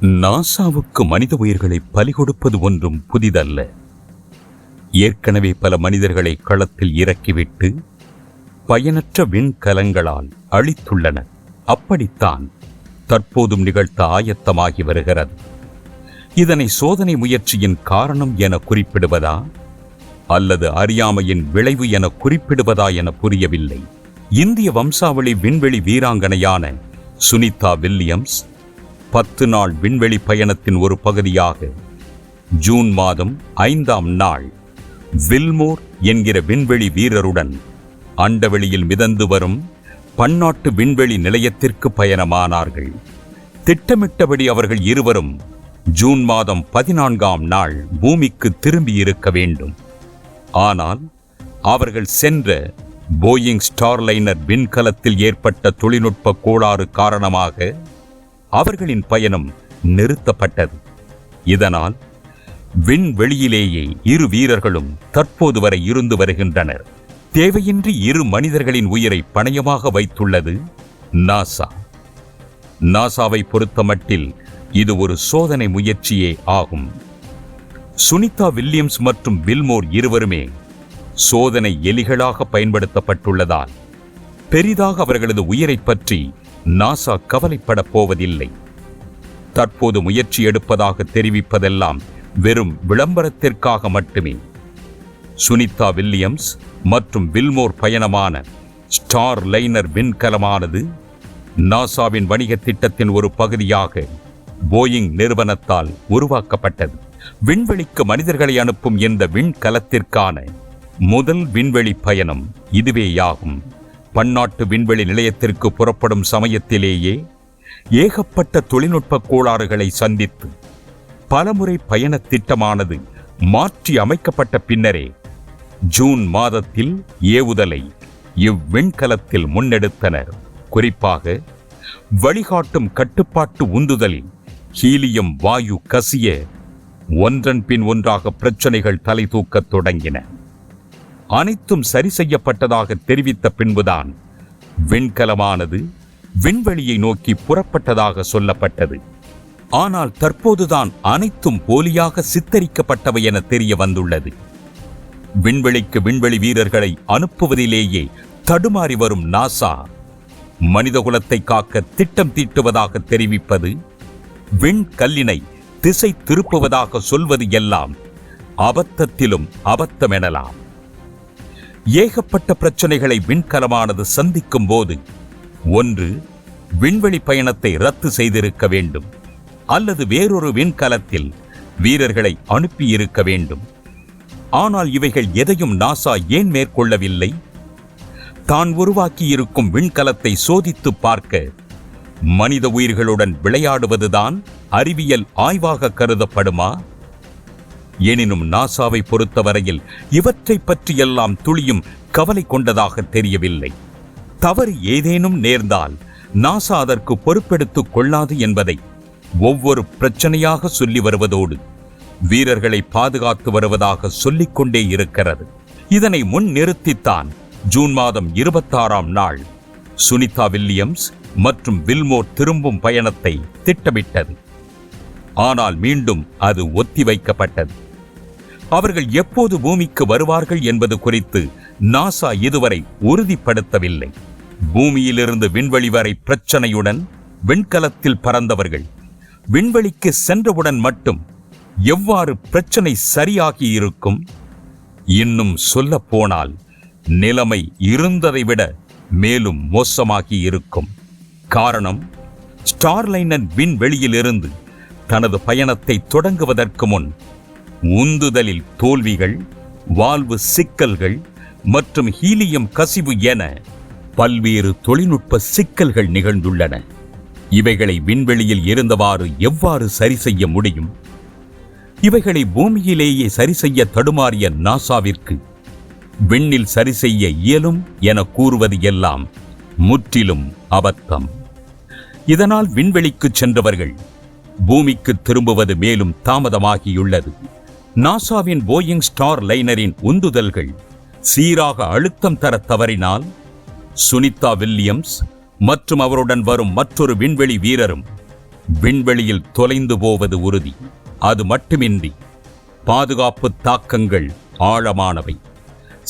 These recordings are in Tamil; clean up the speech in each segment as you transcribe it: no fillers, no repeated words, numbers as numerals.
நாசாவுக்கு மனித உயிர்களை பலி கொடுப்பது ஒன்றும் புதிதல்ல. ஏற்கனவே பல மனிதர்களை களத்தில் இறக்கிவிட்டு பயனற்ற விண்கலங்களால் அழித்துள்ளனர். அப்படித்தான் தற்போதும் நிகழ்த்த ஆயத்தமாகி வருகிறது. இதனை சோதனை முயற்சியின் காரணம் என குறிப்பிடுவதா அல்லது அறியாமையின் விளைவு என குறிப்பிடுவதா என புரியவில்லை. இந்திய வம்சாவளி விண்வெளி வீராங்கனையான சுனிதா வில்லியம்ஸ் 10 நாள் விண்வெளி பயணத்தின் ஒரு பகுதியாக ஜூன் மாதம் 5ஆம் நாள் வில்மோர் என்கிற விண்வெளி வீரருடன் அண்டவெளியில் மிதந்து வரும் பன்னாட்டு விண்வெளி நிலையத்திற்கு பயணமானார்கள். திட்டமிட்டபடி அவர்கள் இருவரும் ஜூன் மாதம் 14ஆம் நாள் பூமிக்கு திரும்பியிருக்க வேண்டும். ஆனால் அவர்கள் சென்ற போயிங் ஸ்டார்லைனர் விண்கலத்தில் ஏற்பட்ட தொழில்நுட்ப கோளாறு காரணமாக அவர்களின் பயணம் நிறுத்தப்பட்டது. இதனால் விண்வெளியிலேயே இரு வீரர்களும் தற்போது வரை இருந்து வருகின்றனர். தேவையின்றி இரு மனிதர்களின் உயிரை பணயமாக வைத்துள்ளது நாசா. நாசாவை பொறுத்தமட்டில் இது ஒரு சோதனை முயற்சியே ஆகும். சுனிதா வில்லியம்ஸ் மற்றும் வில்மோர் இருவருமே சோதனை எலிகளாக பயன்படுத்தப்பட்டுள்ளதால் பெரிதாக அவர்களது உயிரை பற்றி நாசா கவலைப்பட போவதில்லை. தற்போது முயற்சி எடுப்பதாக தெரிவிப்பதெல்லாம் வெறும் விளம்பரத்திற்காக மட்டுமே. சுனிதா வில்லியம்ஸ் மற்றும் வில்மோர் பயணமான ஸ்டார்லைனர் விண்கலமானது நாசாவின் வணிக திட்டத்தின் ஒரு பகுதியாக போயிங் நிறுவனத்தால் உருவாக்கப்பட்டது. விண்வெளிக்கு மனிதர்களை அனுப்பும் இந்த விண்கலத்திற்கான முதல் விண்வெளி பயணம் இதுவேயாகும். பன்னாட்டு விண்வெளி நிலையத்திற்கு புறப்படும் சமயத்திலேயே ஏகப்பட்ட தொழில்நுட்ப கோளாறுகளை சந்தித்து பலமுறை பயண திட்டமானது மாற்றி அமைக்கப்பட்ட பின்னரே ஜூன் மாதத்தில் ஏவுதலை இவ்விண்கலத்தில் முன்னெடுத்தனர். குறிப்பாக வழிகாட்டும் கட்டுப்பாட்டு உந்துதலில் ஹீலியம் வாயு கசிய ஒன்றன் பின் ஒன்றாக பிரச்சனைகள் தலை தூக்கத் தொடங்கின. அனைத்தும் சரி செய்யப்பட்டதாக தெரிவித்த பின்புதான் விண்கலமானது விண்வெளியை நோக்கி புறப்பட்டதாக சொல்லப்பட்டது. ஆனால் தற்போதுதான் அனைத்தும் போலியாக சித்தரிக்கப்பட்டவை என தெரிய வந்துள்ளது. விண்வெளிக்கு விண்வெளி வீரர்களை அனுப்புவதிலேயே தடுமாறி வரும் நாசா மனிதகுலத்தை காக்க திட்டம் தீட்டுவதாக தெரிவிப்பது, விண்கல்லினை திசை திருப்புவதாக சொல்வது எல்லாம் அபத்தத்திலும் அபத்தம் எனலாம். ஏகப்பட்ட பிரச்சனைகளை விண்கலமானது சந்திக்கும் போது ஒன்று விண்வெளி பயணத்தை ரத்து செய்திருக்க வேண்டும், அல்லது வேறொரு விண்கலத்தில் வீரர்களை அனுப்பியிருக்க வேண்டும். ஆனால் இவைகள் எதையும் நாசா ஏன் மேற்கொள்ளவில்லை? தான் உருவாக்கியிருக்கும் விண்கலத்தை சோதித்து பார்க்க மனித உயிர்களுடன் விளையாடுவதுதான் அறிவியல் ஆய்வாக கருதப்படுமா? எனினும் நாசாவை பொறுத்தவரையில் இவற்றை பற்றியெல்லாம் துளியும் கவலை கொண்டதாக தெரியவில்லை. தவறு ஏதேனும் நேர்ந்தால் நாசா அதற்கு பொறுப்பெடுத்துக் கொள்ளாது என்பதை ஒவ்வொரு பிரச்சனையாக சொல்லி வருவதோடு வீரர்களை பாதுகாத்து வருவதாக சொல்லிக்கொண்டே இருக்கிறது. இதனை முன் நிறுத்தித்தான் ஜூன் மாதம் 26ஆம் நாள் சுனிதா வில்லியம்ஸ் மற்றும் வில்மோர் திரும்பும் பயணத்தை திட்டமிட்டது. ஆனால் மீண்டும் அது ஒத்திவைக்கப்பட்டது. அவர்கள் எப்போது பூமிக்கு வருவார்கள் என்பது குறித்து நாசா இதுவரை உறுதிப்படுத்தவில்லை. பூமியிலிருந்து விண்வெளி வரை பிரச்சனையுடன் விண்கலத்தில் பறந்தவர்கள் விண்வெளிக்கு சென்றவுடன் மட்டும் எவ்வாறு பிரச்சனை சரியாகி இருக்கும்? இன்னும் சொல்ல போனால் நிலைமை இருந்ததை விட மேலும் மோசமாகி இருக்கும். காரணம், ஸ்டார்லைனர் விண்வெளியிலிருந்து தனது பயணத்தை தொடங்குவதற்கு முன் உந்துதலில் தோல்விகள், வால்வு சிக்கல்கள் மற்றும் ஹீலியம் கசிவு என பல்வேறு தொழில்நுட்ப சிக்கல்கள் நிகழ்ந்துள்ளன. இவைகளை விண்வெளியில் இருந்தவாறு எவ்வாறு சரி செய்ய முடியும்? இவைகளை பூமியிலேயே சரி செய்ய தடுமாறிய நாசாவிற்கு விண்ணில் சரி செய்ய இயலும் என கூறுவது எல்லாம் முற்றிலும் அபத்தம். இதனால் விண்வெளிக்கு சென்றவர்கள் பூமிக்கு திரும்புவது மேலும் தாமதமாகியுள்ளது. நாசாவின் போயிங் ஸ்டார்லைனரின் உந்துதல்கள் சீராக அழுத்தம் தர தவறினால் சுனிதா வில்லியம்ஸ் மற்றும் அவருடன் வரும் மற்றொரு விண்வெளி வீரரும் விண்வெளியில் தொலைந்து போவது உறுதி. அது மட்டுமின்றி பாதுகாப்பு தாக்கங்கள் ஆழமானவை.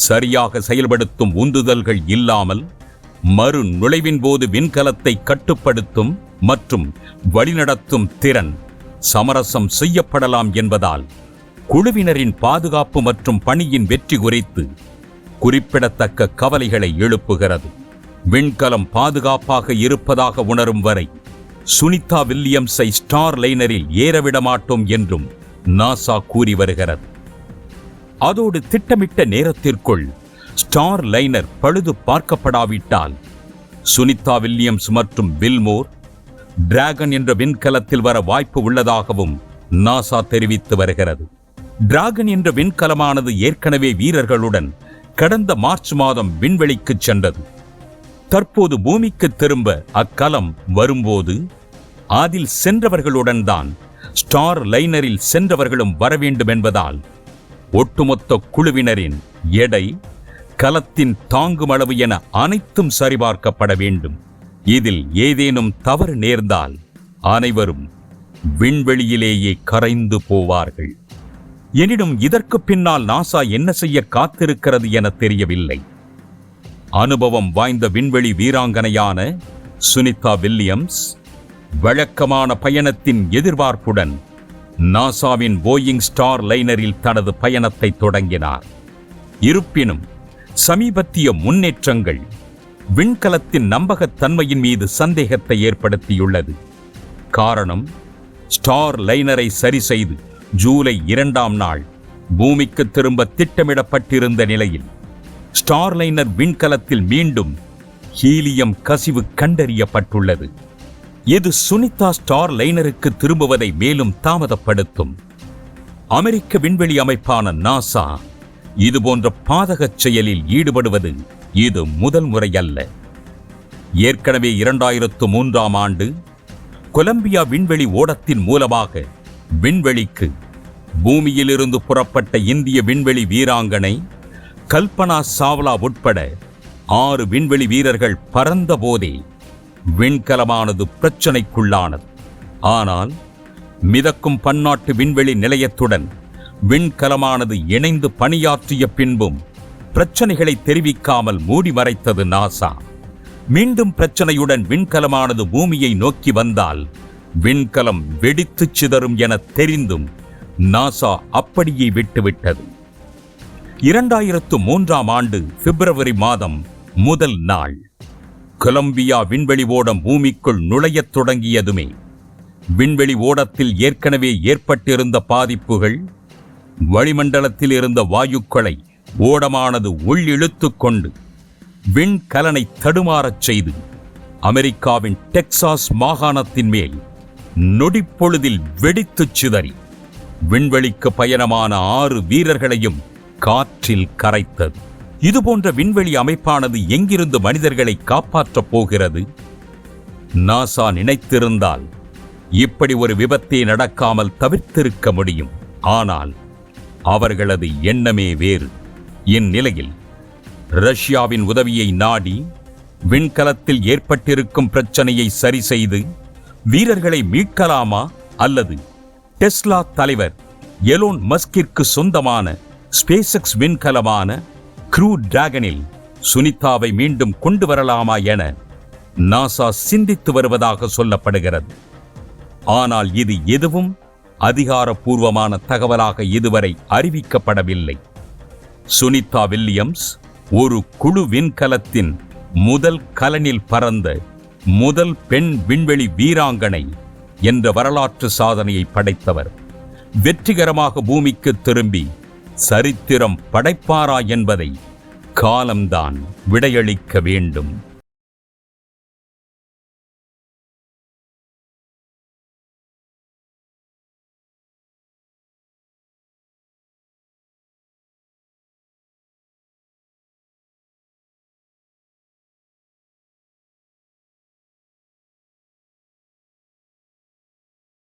சரியாக செயல்படுத்தும் உந்துதல்கள் இல்லாமல் மறு நுழைவின் போது விண்கலத்தை கட்டுப்படுத்தும் மற்றும் வழிநடத்தும் திறன் சமரசம் செய்யப்படலாம் என்பதால் குழுவினரின் பாதுகாப்பு மற்றும் பணியின் வெற்றி குறித்து குறிப்பிடத்தக்க கவலைகளை எழுப்புகிறது. விண்கலம் பாதுகாப்பாக இருப்பதாக உணரும் வரை சுனிதா வில்லியம்ஸை ஸ்டார் லைனரில் ஏறவிட மாட்டோம் என்றும் நாசா கூறி வருகிறது. அதோடு திட்டமிட்ட நேரத்திற்குள் ஸ்டார் லைனர் பழுது பார்க்கப்படாவிட்டால் சுனிதா வில்லியம்ஸ் மற்றும் வில்மோர் டிராகன் என்ற விண்கலத்தில் வர வாய்ப்பு உள்ளதாகவும் நாசா தெரிவித்து வருகிறது. டிராகன் என்ற விண்கலமானது ஏற்கனவே வீரர்களுடன் கடந்த மார்ச் மாதம் விண்வெளிக்கு சென்றது. தற்போது பூமிக்கு திரும்ப அக்கலம் வரும்போது அதில் சென்றவர்களுடன் தான் ஸ்டார் லைனரில் சென்றவர்களும் வர வேண்டும் என்பதால் ஒட்டுமொத்த குழுவினரின் எடை, கலத்தின் தாங்கும் அளவு என அனைத்தும் சரிபார்க்கப்பட வேண்டும். இதில் ஏதேனும் தவறு நேர்ந்தால் அனைவரும் விண்வெளியிலேயே கரைந்து போவார்கள். எனினும் இதற்கு பின்னால் நாசா என்ன செய்ய காத்திருக்கிறது என தெரியவில்லை. அனுபவம் வாய்ந்த விண்வெளி வீராங்கனையான சுனிதா வில்லியம்ஸ் வழக்கமான பயணத்தின் எதிர்பார்ப்புடன் நாசாவின் போயிங் ஸ்டார் லைனரில் தனது பயணத்தை தொடங்கினார். இருப்பினும் சமீபத்திய முன்னேற்றங்கள் விண்கலத்தின் நம்பகத்தன்மையின் மீது சந்தேகத்தை ஏற்படுத்தியுள்ளது. காரணம், ஸ்டார் லைனரை சரி செய்து ஜூலை 2ஆம் நாள் பூமிக்கு திரும்ப திட்டமிடப்பட்டிருந்த நிலையில் ஸ்டார் லைனர் விண்கலத்தில் மீண்டும் ஹீலியம் கசிவு கண்டறியப்பட்டுள்ளது. இது சுனிதா ஸ்டார் லைனருக்கு திரும்புவதை மேலும் தாமதப்படுத்தும். அமெரிக்க விண்வெளி அமைப்பான நாசா இதுபோன்ற பாதகச் செயலில் ஈடுபடுவது இது முதல் முறை அல்ல. ஏற்கனவே 2003ஆம் ஆண்டு கொலம்பியா விண்வெளி ஓடத்தின் மூலமாக விண்வெளிக்கு பூமியிலிருந்து புறப்பட்ட இந்திய விண்வெளி வீராங்கனை கல்பனா சாவ்லா உட்பட 6 விண்வெளி வீரர்கள் பறந்த போதே விண்கலமானது பிரச்சனைக்குள்ளானது. ஆனால் மிதக்கும் பன்னாட்டு விண்வெளி நிலையத்துடன் விண்கலமானது இணைந்து பணியாற்றிய பின்பும் பிரச்சனைகளை தெரிவிக்காமல் மூடி மறைத்தது நாசா. மீண்டும் பிரச்சனையுடன் விண்கலமானது பூமியை நோக்கி வந்தால் விண்கலம் வெடித்து சிதறும் என தெரிந்தும் நாசா அப்படியே விட்டுவிட்டது. 2003ஆம் ஆண்டு பிப்ரவரி மாதம் முதல் நாள் கொலம்பியா விண்வெளி ஓடம் பூமிக்குள் நுழையத் தொடங்கியதுமே விண்வெளி ஓடத்தில் ஏற்கனவே ஏற்பட்டிருந்த பாதிப்புகள், வளிமண்டலத்தில் இருந்த வாயுக்களை ஓடமானது உள்ளிழுத்துக் கொண்டு விண்கலனை தடுமாறச் செய்து அமெரிக்காவின் டெக்சாஸ் மாகாணத்தின் மேல் நொடிப்பொழுதில் வெடித்துச் சிதறி விண்வெளிக்கு பயணமான 6 வீரர்களையும் காற்றில் கரைத்தது. இதுபோன்ற விண்வெளி அமைப்பானது எங்கிருந்து மனிதர்களை காப்பாற்றப் போகிறது? நாசா நினைத்திருந்தால் இப்படி ஒரு விபத்தே நடக்காமல் தவிர்த்திருக்க முடியும். ஆனால் அவர்களது எண்ணமே வேறு. இந்நிலையில் ரஷ்யாவின் உதவியை நாடி விண்கலத்தில் ஏற்பட்டிருக்கும் பிரச்சனையை சரி செய்து வீரர்களை மீட்கலாமா, அல்லது டெஸ்லா தலைவர் எலோன் மஸ்கிற்கு சொந்தமான ஸ்பேஸ்எக்ஸ் விண்கலமான க்ரூ டிராகனில் சுனிதாவை மீண்டும் கொண்டு வரலாமா என நாசா சிந்தித்து வருவதாக சொல்லப்படுகிறது. ஆனால் இது எதுவும் அதிகாரப்பூர்வமான தகவலாக இதுவரை அறிவிக்கப்படவில்லை. சுனிதா வில்லியம்ஸ் ஒரு குழு விண்கலத்தின் முதல் கலனில் பறந்த முதல் பெண் விண்வெளி வீராங்கனை என்ற வரலாற்று சாதனையை படைத்தவர். வெற்றிகரமாக பூமிக்கு திரும்பி சரித்திரம் படைப்பாரா என்பதை காலம்தான் விடையளிக்க வேண்டும்.